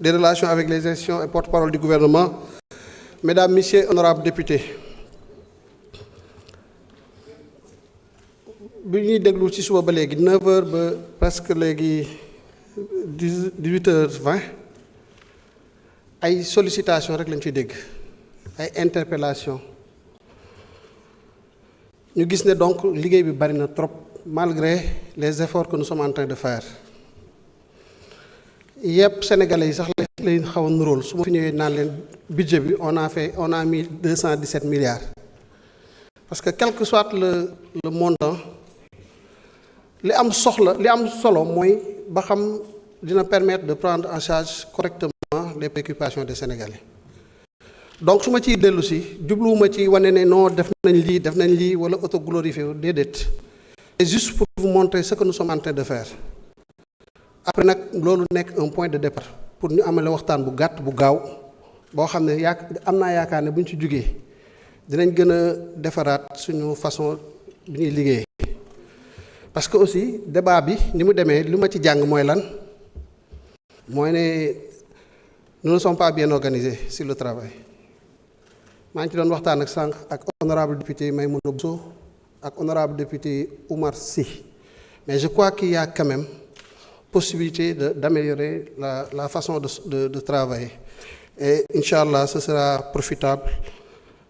des relations avec les institutions et porte-parole du gouvernement, mesdames, messieurs, honorables députés. bi ñuy déglu ci suba ba léegi 9h ba presque léegi 18h20 ay sollicitations rek lañ fi dégg ay interpellations ñu gis ne donc liggéey bi bari na trop malgré les efforts que nous sommes en train de faire yëpp sénégalais yi sax lañ xaw a nuróol su ma fi ñëwee naan leen budget bi on a mis 217 milliards parce que quel que soit le montant li am solo mooy ba xam dina permettre de prendre en charge correctement les préoccupations des Sénégalais donc su ma ciy dellu si jubluwuma ci wane ne non def nañ lii wala autoglorifier déedéet c'est juste pour vous montrer ce que nous sommes en train de faire après nag loolu nekk un point de départ pour ñu amale waxtaan bu gàtt bu gaaw boo xam ne am naa yaakaar ne bu ñu ci jógee dinañ gën a defaraat suñu façon bi ñuy liggéey parce que aussi débat bi ni mu demee li ma ci jàng mooy lan mooy ne nous ne sommes pas bien organisés sur le travail maa ngi ci doon waxtaan ak sànq ak honorable député Maïmouna Bousso ak honorable député Oumar Sy mais je crois qu'il y a quand même possibilité d'améliorer la façon de travailler et Inch'Allah ce sera profitable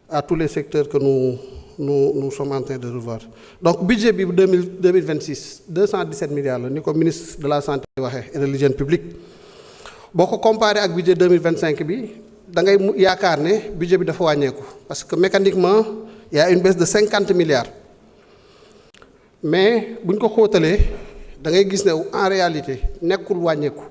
à tous les secteurs que nous sommes en train de revoir donc budget bi 2026 217 milliards la ni ko ministre de la santé waxee et de l'hygiène publique boo ko comparé ak budget 2025 bi da ngay yaakaar ne budget bi dafa wàññeeku parce que mécaniquement il y a une baisse de 50 milliards mais bu ñu ko xóotalee da ngay gis ne en réalité nekkul wàññeeku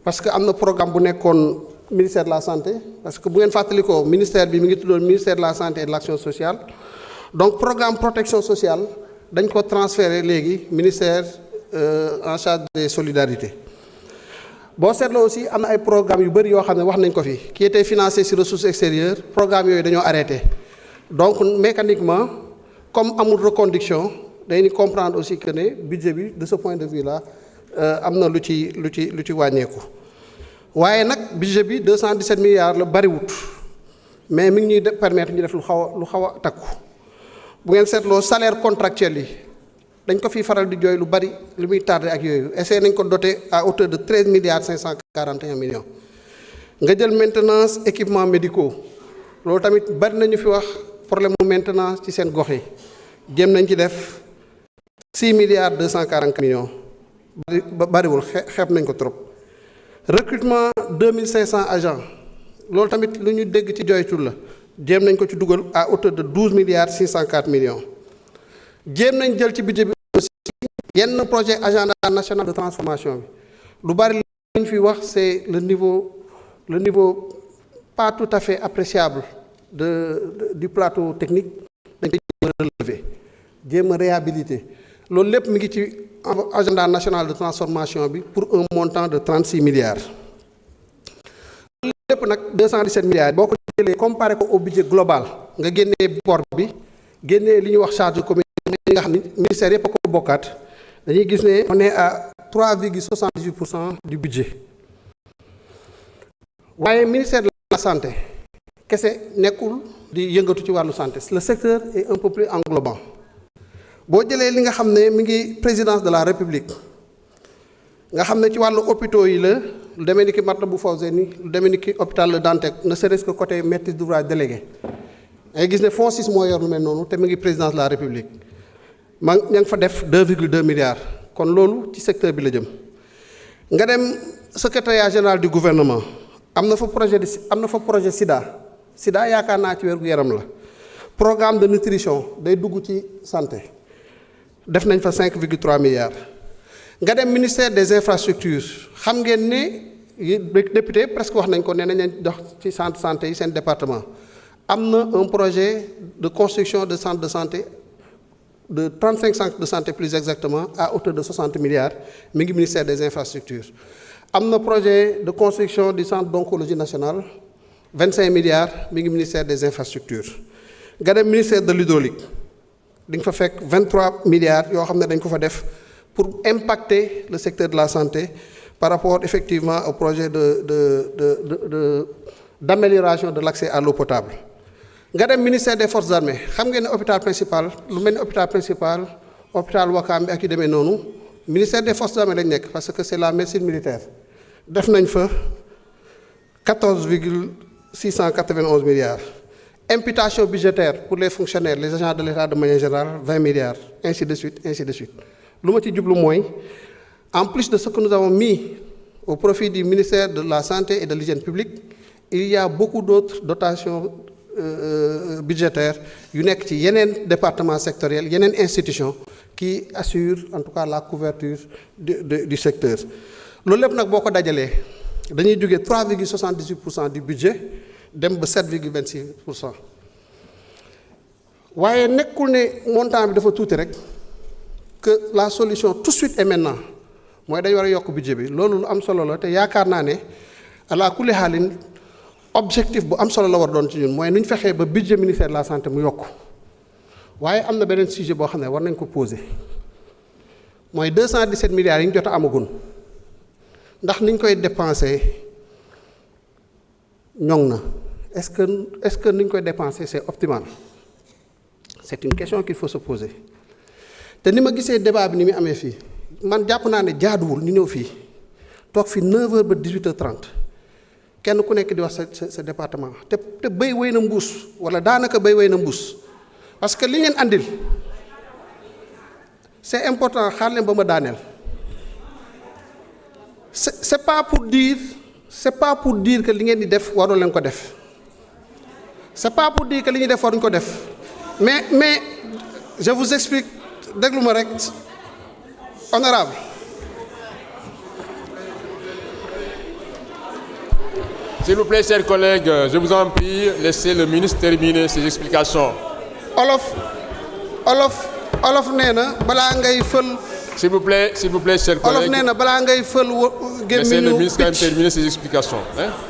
parce que am na programme bu nekkoon ministère de la santé parce que bu ngeen fàttalikoo ministère bi mi ngi tuddoon ministère de la santé et de l'action sociale donc programme protection sociale dañ ko transféré léegi ministère en charge des solidarités boo seetloo aussi am na ay programmes yu bëri yoo xam ne wax nañ ko fi qui était financé sur ressources extérieures programme yooyu dañoo arrêté donc mécaniquement comme amul reconduction dañuy comprendre aussi que ne budget bi de ce point de vue là am na lu ci wàññeeku waaye nag budget bi 217 milliards la bariwut mais mi ngi ñuy permettre ñu def lu xaw a takku bu ngeen seetloo salaire contractuel yi dañ ko fi faral di jooy lu bari li muy tardé ak yooyu essayé nañ ko doté à hauteur de 13 milliards 541 millions nga jël maintenance équipements médicaux loolu tamit bari nañu fi wax problème mu maintenance ci seen gox yi jéem nañ ci def 6 milliards 240 millions bariwul xeeb nañ ko trop recrutement 2500 agents loolu tamit lu ñu dégg ci jooytul la jéem nañ ko ci dugal à hauteur de 12 milliards 604 millions jéem nañ jël ci budget bi aussi yenn projet agenda national de transformation bi lu bari lu ñu fi wax c'est le niveau pas tout à fait appréciable du plateau technique dañ koy jéem a relever jéem a réhabiliter loolu lépp mi ngi ci agenda national de transformation bi pour un montant de 36 milliards loolu lépp nag 217 milliards boo ko jëlee comparé ko au budget global nga génnee bor bi génnee li ñuy wax charge commune yi nga xam ni ministère yëpp a ko bokkaat dañuy gis ne on est à 3,78% du budget waaye ministère de la santé kese nekkul di yëngatu ci wàllu santé le secteur est un peu plus englobant boo jëlee li nga xam ne mi ngi présidence de la république nga xam ne ci wàllu hôpitaux yi la lu demee ni ki Matlaboul Fawzeyni lu demee ni ki hôpital Le Dantec ne serait-ce que côté maîtrise d'ouvrage délégué ngay gis ne FONSIS moo yor lu mel noonu te mi ngi présidence de la république ña ngi fa def 2,2 milliards kon loolu ci secteur bi la jëm nga dem secrétariat général du gouvernement am na fa projet SIDA yaakaar naa ci wér-gu-yaram la programme de nutrition day dugg ci santé def nañ fa 5,3 milliards nga dem ministère des infrastructures xam ngeen ne député presque wax nañ ko ne nañ dox ci centre santé yi seen département am na un projet de construction de centre de santé de 35 centres de santé plus exactement à hauteur de 60 milliards mi ngi ministère des infrastructures am na projet de construction du centre d'oncologie nationale 25 milliards mi ngi ministère des infrastructures nga dem ministère de l'hydraulique di nga fa fekk 23 milliards yoo xam ne dañ ko fa def pour impacter le secteur de la santé par rapport effectivement au projet d'amélioration de l'accès à l'eau potable. Nga dem ministère des forces armées xam ngeen ne hôpital principal lu mel ni hôpital principal hôpital Ouakam bi ak yu demee noonu ministère des forces armées lañ nekk parce que c'est la médecine militaire def nañ fa 14,691 milliards. Imputation budgétaire pour les fonctionnaires les agents de l'État de manière générale 20 milliards ainsi de suite ainsi de suite. Lu ma ci jublu mooy en plus de ce que nous avons mis au profit du ministère de la santé et de l'hygiène publique il y a beaucoup d'autres dotations budgétaires yu nekk ci yeneen départements sectoriels yeneen institutions qui assurent en tout cas la couverture du secteur. Loolu lépp nag boo ko dajalee dañuy jógee 3,78% du budget dem ba 7,26%. waaye nekkul ne montant bi dafa tuuti rek que la solution tout de suite et maintenant mooy dañ war a yokk budget bi loolu lu am solo la te yaakaar naa ne ala kulli xaalin objectif bu am solo la war doon ci ñun mooy nu ñu fexee ba budget ministère de la santé mu yokk waaye am na beneen sujet boo xam ne war nañ ko poser mooy 217 milliards yi ñu jot a amagun ndax ni ñu koy dépenser ñoŋ na est-ce que ni ñu koy dépenser c'est optimal c'est une question qu'il faut se poser te ni ma gisee débat bi ni muy amee fii man jàpp naa ne jaaduwul ñu ñëw fii toog fi 9h ba 18h30 kenn ku nekk di wax sa département te béy wéy na mbuus wala daanaka béy wéy na mbuus parce que li ngeen andil c'est important xaar leen ba ma daaneel c'est pas pour dire que li ngeen di def waroo leen ko def c'est pas pour dire que li ñuy def waruñu ko def mais je vous explique déglu ma rek honorable S'il vous plaît, chers collègues, je vous en prie, laissez le ministre terminer ses explications. Olof nee na balaa ngay fël. S'il vous plaît, chers collègues. Olof nee na balaa ngay fël laissez le ministre quand même terminer ses explications.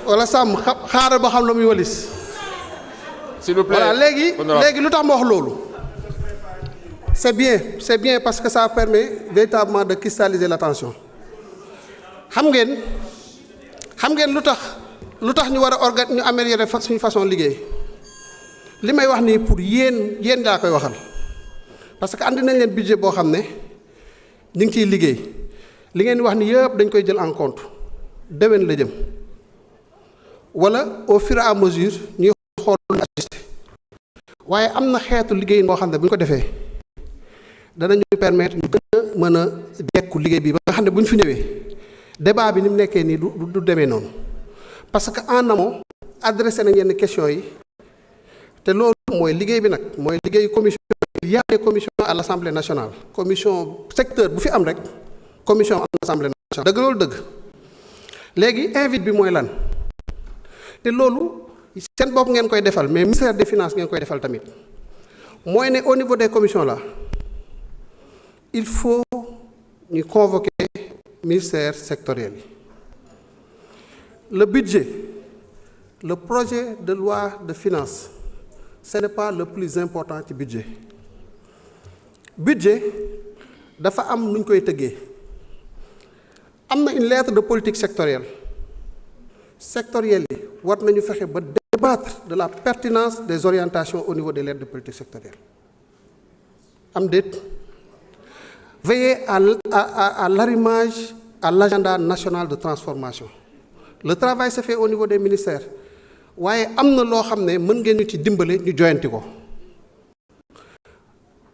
wala sàmm xaaral ba xam la muy walis. S'il vous plaît. voilà léegi lu tax ma wax loolu. c'est bien parce que ça permet véritablement de cristalliser l'attention. xam ngeen lu tax ñu war a ñu améliorer suñu façon liggéey li may wax nii pour yéen laa koy waxal parce que andi nañ leen budget boo xam ne ñu ngi ciy liggéey li ngeen wax ni yëpp dañ koy jël en compte déwén la jëm wala au fur et à mesure ñuy xool ajusté waaye am na xeetu liggéey boo xam ne bu ñu ko defee danañu permettre ñu gën a mën a jekku liggéey bi ba nga xam ne bu ñu fi ñëwee débat bi ni mu nekkee nii du demee noonu. parce que en amont adressé nañ yenn questions yi te loolu mooy liggéey bi nag mooy liggéeyu commission il y a des commissions à l'Assemblée nationale commission secteur bu fi am rek commission à l'Assemblée nationale dëgg loolu dëgg léegi invite bi mooy lan te loolu seen bopp ngeen koy defal mais ministère des finances ngeen koy defal tamit mooy ne au niveau des commissions là il faut ñu convoquer ministère sectoriel yi. Le budget, le projet de loi de finances, ce n'est pas le plus important ci budget. Budget dafa am nu ñu koy tëggee am na une lettre de politique sectorielle yi war nañu fexe ba débattre de la pertinence des orientations au niveau des lettres de politique sectorielle am déet veiller à l'arrimage à l'agenda national de transformation. Le travail se fait au niveau des ministères waaye am na loo xam ne mën ngeen ñu ci dimbale ñu joyanti ko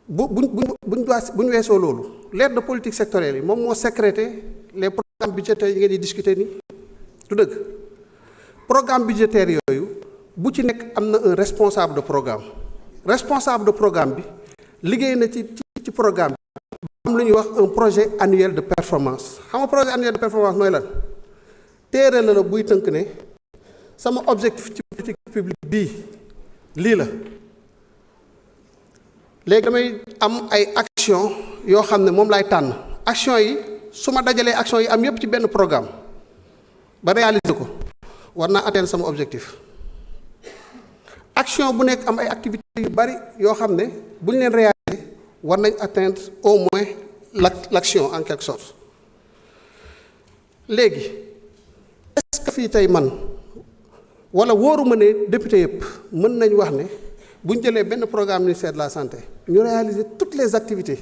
buñ weesoo loolu lettre de politique sectorielle yi moom moo sécrété les programmes budgétaires yi ngeen di discuter ni du dëgg programme budgétaire yooyu bu ci nekk am na un responsable de programme bi liggéey na ci programme bi am lu ñuy wax un projet annuel de performance xam nga projet annuel de performance mooy lan téere la buy tënk ne sama objectif ci politique publique bii lii la léegi damay am ay action yoo xam ne moom laay tànn action yi su ma dajalee action yi am yépp ci benn programme ba réaliser ko war naa atteindre sama objectif action bu nekk am ay activités yu bari yoo xam ne bu ñu leen réaliser war nañ atteindre au moins l'action en quelque sorte léegi est-ce que fii tey man wala wóoruma ne député yëpp mën nañ wax ne bu ñu jëlee benn programme ministère de la santé ñu réaliser toutes les activités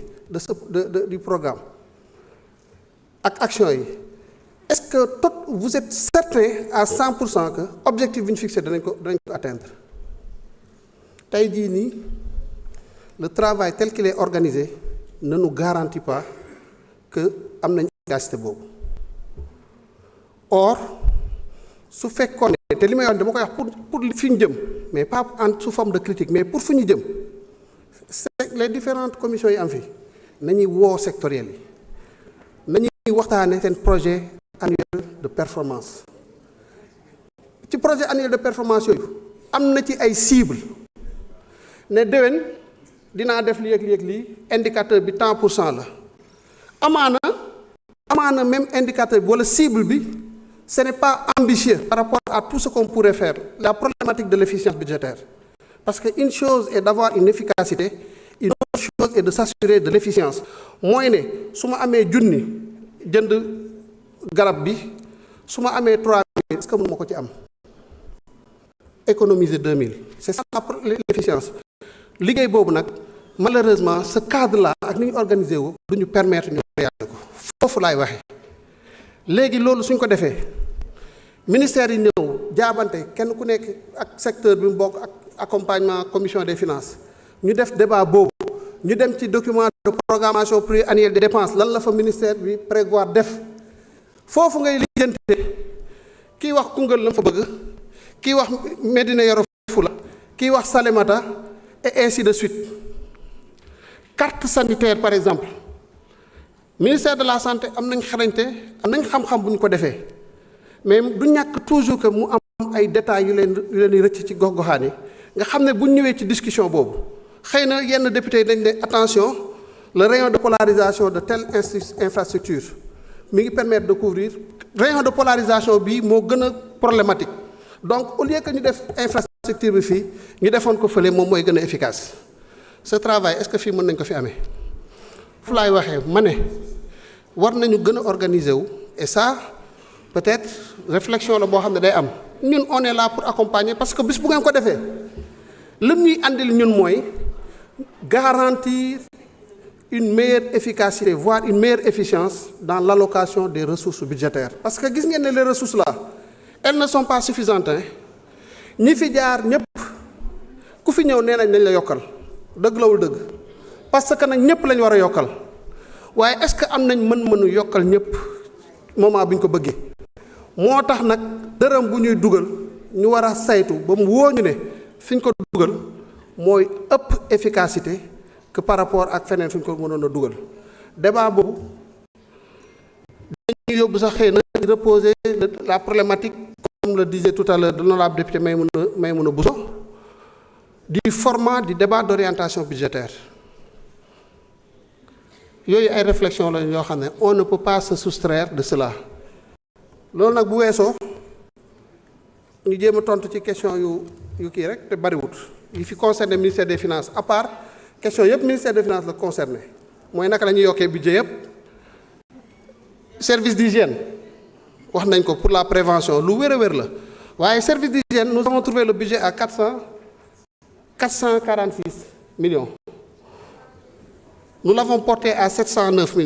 du programme ak action yi est-ce que vous êtes certain à 100% que objectif bi ñu fixé danañ ko atteindre tey jii nii le travail tel qu'il est organisé ne nous garantit pas que am nañ efficacité boobu. Or su fekkoon ne te li may wax dama koy wax pour fi ñu jëm mais pas sous forme de critique mais pour fu ñu jëm c'est les différentes commissions yi am fi nañuy woo sectoriels yi nañuy waxtaane seen projet annuel de performance. ci projet annuel de performance yooyu am na ci ay cibles ne déwén dinaa def lii ak lii ak lii indicateur bi tant pour cent la amaana même indicateur bi wala cible bi ce n'est pas ambitieux par rapport à tout ce qu'on pourrait faire, la problématique de l'efficience budgétaire. Parce qu'une chose est d'avoir une efficacité, une autre chose est de s'assurer de l'efficience. Moi, si je amee junni jënd garab bi, si je amee 3 000, est-ce que je peux ci am? Économiser 2 000. C'est ça l'efficience. Liggéey boobu nag malheureusement ce cadre-là ak ni ñu organisé wu du ñu permettre ñu réaliser ko foofu laay waxee. léegi loolu suñ ko defee ministère yi ñëw jaabante kenn ku nekk ak secteur bi mu bokk ak accompagnement commission des finances ñu def débat boobu ñu dem ci document de programmation pluriannuelle des dépenses lan la fa ministère bi prévoir def foofu ngay lijjante kii wax Koungheul la fa bëgg kii wax Médina Yoro Foulah kii wax Salémata et ainsi de suite. Carte sanitaire par exemple ministère de la santé am nañ xarañte am nañ xam-xam bu ñu ko defee mais du ñàkk toujours que mu am ay détails yu leen di rëcc ci gox-goxaan yi nga xam ne bu ñu ñëwee ci discussion boobu xëy na yenn députés yi dañ ne attention le rayon de polarisation de telle infrastructure mi ngi permettre de couvrir rayon de polarisation bi moo gën a problématique donc au lieu que ñu def infrastructure bi fii ñu defoon ko fële moom mooy gën a efficace ce travail est-ce que fii mën nañ ko fi amee fu laay waxee ma ne war nañu gën a organiser wu et ça peut-être réflexion la boo xam ne day am ñun on est là pour accompagner parce que bis bu ngeen ko defee li ñuy andil ñun mooy garantir une meilleure efficacité voire une meilleure efficience dans l'allocation des ressources budgétaires parce que gis ngeen ne les ressources là elles ne sont pas suffisantes ñi fi jaar ñëpp ku fi ñëw nee nañ la yokkal dëgg lawul dëgg parce que nag ñëpp lañ war a yokkal waaye est-ce que am nañ mën-mënu yokkal ñëpp moment bi ñu ko bëggee moo tax nag dërëm bu ñuy dugal ñu war a saytu ba mu wóor ñu ne fi ñu ko dugal mooy ëpp efficacité que par rapport ak feneen fi ñu ko mënoon a dugal débat boobu dañuy yóbbu sax xëy na reposer la problématique comme le disait tout à l'heure de l'honorable député Maïmouna Bousso du format du débat d'orientation budgétaire yooyu ay réflexion la yoo xam ne on ne peut pas se soustraire de cela loolu nag bu weesoo ñu jéem a tontu ci question yu kii rek te bariwut yi fi concerné ministère des finances à part question yëpp ministère des finances la concerné mooy naka la ñuy yokkee budget yëpp service d'hygiène wax nañ ko pour la prévention lu wér a wér la waaye service d'hygiène nous avons trouvé le budget à 446 millions. Nous l'avons porté à 709 millions.